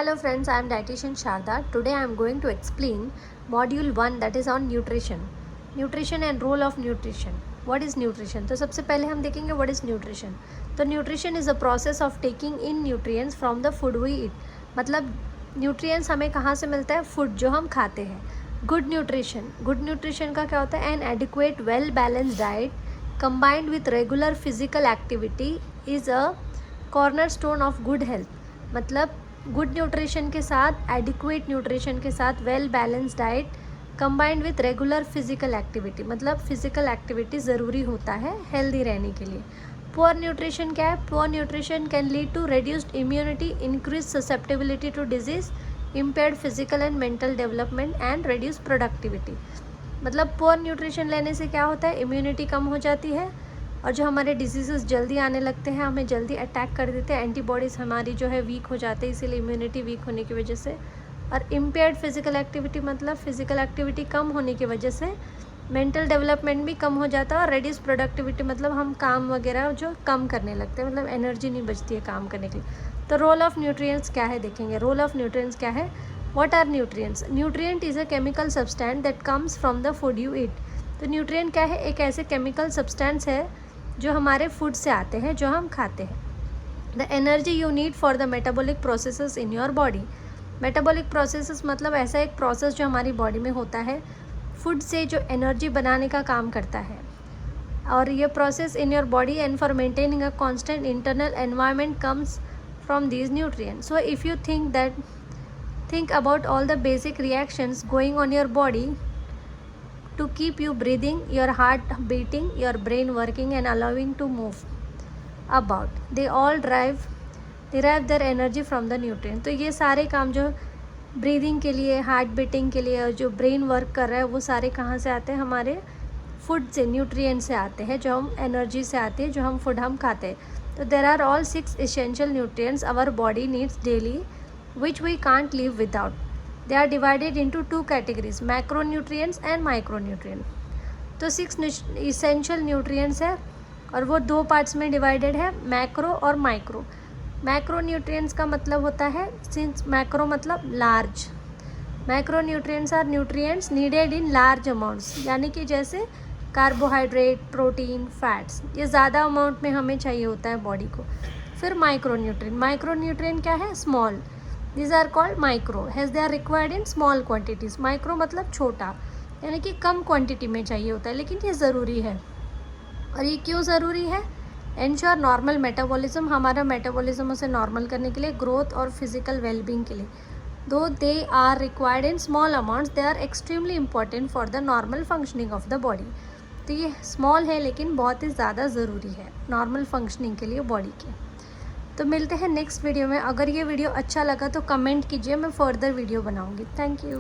Hello friends, I am dietitian Sharda. Today I am going to explain module 1 that is on nutrition. Nutrition and role of nutrition. What is nutrition? तो सबसे पहले हम देखेंगे what is nutrition. तो nutrition is a process of taking in nutrients from the food we eat. मतलब nutrients हमें कहाँ से मिलता है? Food जो हम खाते हैं. Good nutrition का क्या होता है? An adequate well balanced diet combined with regular physical activity is a cornerstone of good health. मतलब गुड न्यूट्रिशन के साथ एडिक्वेट न्यूट्रिशन के साथ well balance diet combined with regular physical activity, मतलब फिजिकल एक्टिविटी ज़रूरी होता है हेल्दी रहने के लिए. पुअर न्यूट्रिशन क्या है? Poor nutrition can lead to reduced immunity, increase susceptibility to disease, impaired physical and mental development and reduce productivity. मतलब पुअर न्यूट्रिशन लेने से क्या होता है? इम्यूनिटी कम हो जाती है और जो हमारे डिजीज़ेस जल्दी आने लगते हैं, हमें जल्दी अटैक कर देते हैं, एंटीबॉडीज़ हमारी जो है वीक हो जाते हैं, इसीलिए इम्यूनिटी वीक होने की वजह से. और इम्पेयर्ड फिजिकल एक्टिविटी मतलब फिजिकल एक्टिविटी कम होने की वजह से मेंटल डेवलपमेंट भी कम हो जाता है. और रिड्यूस प्रोडक्टिविटी मतलब हम काम वगैरह जो कम करने लगते हैं, मतलब एनर्जी नहीं बचती है काम करने के लिए. तो रोल ऑफ न्यूट्रिएंट्स क्या है देखेंगे. रोल ऑफ न्यूट्रिएंट्स क्या है? What are nutrients? Nutrient is a chemical substance that comes from the food you eat. तो न्यूट्रिएंट क्या है? एक ऐसे केमिकल सब्सटेंस है जो हमारे फूड से आते हैं, जो हम खाते हैं. The energy you need for the metabolic processes in your body. Metabolic processes मतलब ऐसा एक प्रोसेस जो हमारी बॉडी में होता है फूड से, जो एनर्जी बनाने का काम करता है. और ये process in your body and for maintaining a constant internal environment comes from these nutrients. So if you think about all the basic reactions going on your body to keep you breathing, your heart beating, your brain working and allowing to move about. They all derive their energy from the nutrient. तो ये सारे काम जो breathing के लिए, heart beating के लिए और जो ब्रेन वर्क कर रहा है, वो सारे कहाँ से आते हैं? हमारे फूड से, न्यूट्रिएंट से आते हैं, जो हम एनर्जी से आती है, जो हम फूड हम खाते हैं. तो there are all 6 essential nutrients our body needs daily which we can't live without. They are divided into 2 categories, macronutrients and micronutrients. तो 6 essential nutrients है और वो 2 पार्ट्स में डिवाइडेड है, मैक्रो और माइक्रो. मैक्रोन्यूट्रिएंट्स का मतलब होता है, सिंस मैक्रो मतलब large, macronutrients are nutrients needed in large amounts, यानी कि जैसे कार्बोहाइड्रेट, प्रोटीन, फैट्स, ये ज़्यादा अमाउंट में हमें चाहिए होता है बॉडी को. फिर माइक्रोन्यूट्रिएंट क्या है? Small. These are called micro as they are required in small quantities. Micro मतलब छोटा, यानी कि कम क्वांटिटी में चाहिए होता है, लेकिन ये ज़रूरी है. और ये क्यों ज़रूरी है? एंश्योर नॉर्मल मेटाबॉलिज्म, हमारा मेटाबॉलिज्म उसे नॉर्मल करने के लिए, ग्रोथ और फिजिकल वेलबींग के लिए. Though they are required in small amounts, they are extremely important for the normal functioning of the body. तो ये स्मॉल है लेकिन बहुत ही ज़्यादा ज़रूरी है नॉर्मल फंक्शनिंग के लिए बॉडी के. तो मिलते हैं नेक्स्ट वीडियो में. अगर ये वीडियो अच्छा लगा तो कमेंट कीजिए, मैं फर्दर वीडियो बनाऊंगी. Thank you.